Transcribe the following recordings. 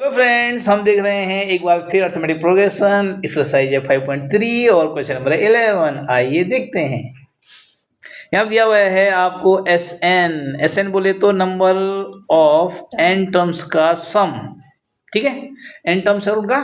Hello friends, हम देख रहे हैं एक बार फिर अर्थमेटिक प्रोग्रेशन एक्सरसाइज 5.3 और क्वेश्चन नंबर 11। आइए देखते हैं। यहाँ दिया हुआ है आपको एस एन बोले तो नंबर ऑफ एन टर्म्स का सम, ठीक है। एन टर्म्स है उनका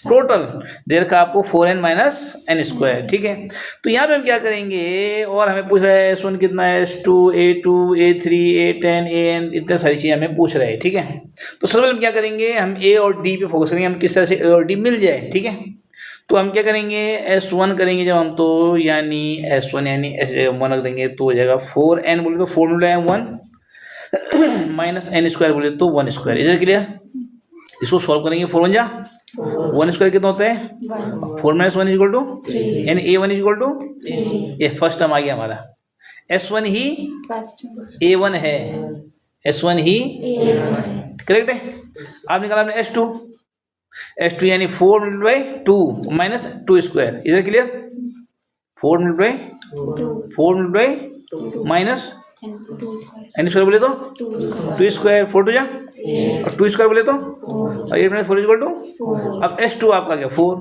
टोटल, देर का आपको 4n माइनस एन स्क्वायर, ठीक है। तो यहाँ पे हम क्या करेंगे, और हमें पूछ रहा है S1 कितना है, S2, A2, A3, A10, AN, इतने सारी चीज़ें हमें पूछ रहे हैं, ठीक है। तो सबसे पहले हम क्या करेंगे, हम A और D पे फोकस करेंगे, हम किस तरह से A और D मिल जाए, ठीक है। तो हम क्या करेंगे, S1 करेंगे जब हम, तो यानी S1 यानी 1 रख देंगे तो हो जाएगा 4n बोले तो 4 मिल रहा है 1 माइनस एन स्क्वायर बोले तो 1 स्क्वायर। Is clear. इसको सॉल्व करेंगे, 4 1 जा 1 स्क्वायर कितना होता है 4 माइनस 1 इक्वल टू यानी A1 इक्वल टू ये फर्स्ट टर्म आ गया हमारा। S1 ही A1 है, S1 ही करेक्ट है। आप निकाला हमने S2 यानी 4 मल्टीप्लाई बाई 2 माइनस 2 स्क्वायर। इधर clear, 4 multiply 4 multiply minus N square बोले तो 2 स्क्वायर, 4 2 जा और 2 स्क्वायर बोले तो और 8 माइनस 4 इक्वल टू। अब S2 आपका क्या 4।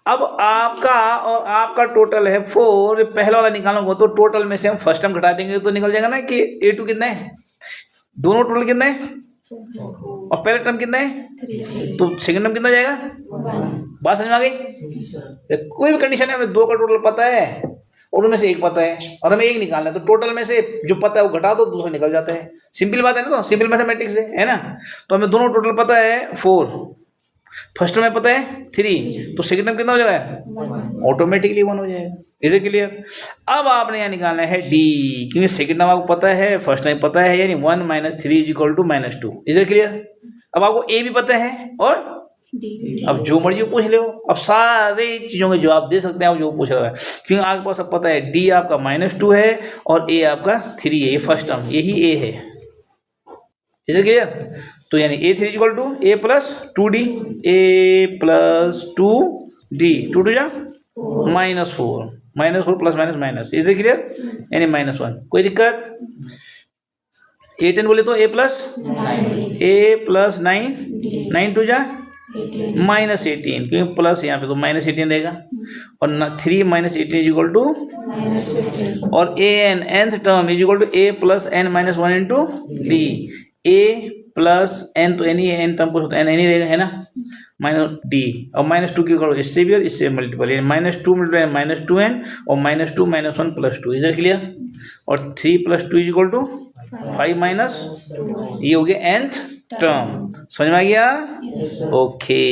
अब आपका और आपका टोटल है 4, पहला वाला निकालोगे तो टोटल में से हम फर्स्ट टर्म घटा देंगे तो निकल जाएगा ना कि A2 कितना है, दोनों टोटल कितना है और पहला टर्म कितना है, तो सेकंड टर्म कितना जाएगा। बात समझ में आ गई। कोई भी कंडीशन है, हमें 2 का टोटल पता है और उनमें से एक पता है और हमें एक निकालना है, तो टोटल में से जो पता है वो घटा दो, दूसरा निकल जाता है। सिंपल बात है ना, तो सिंपल मैथमेटिक्स है ना। तो हमें दोनों टोटल पता है 4, फर्स्ट टर्म में पता है 3, तो सेकंड टर्म कितना हो जाएगा, ऑटोमेटिकली 1 हो जाएगा। Is it clear. अब आपने यहाँ निकालना है D, क्योंकि सेकंड टर्म आपको पता है, फर्स्ट टाइम पता है, यानी 1 minus 3 is equal to -2। Is it clear. अब आपको A भी पता है और अब जो मर्जी पूछ लो, अब सारे चीजों के जवाब दे सकते हैं आप जो पूछ रहा है, क्योंकि आपके पास अब पता है D आपका -2 है और A आपका 3 है, ये फर्स्ट टर्म यही A है। Is it clear. तो यानी A3 equal to A plus 2D, A plus 2D, 2 2 जा -4, -4 plus minus minus. Is it clear, यानी -1। कोई दिक्कत। A10 बोले तो A प्लस 9, 9 2 जा -18, क्योंकि प्लस यहाँ पे तो -18 रहेगा और 3 माइनस 18 इक्वल टू और an nth term is equal to A plus n minus 1 into D। A plus n तो n ही है, n टर्म को n ही रहेगा है ना, माइनस D और -2 की करो इससे भी और इससे मल्टीपल, यानी -2 मल्टीप्लाई -2n और -2 -1 प्लस 2। Is clear. और 3 plus 2 is equal to 5 minus, ये हो गया nth टर्म। समझ में आ गया। ओके।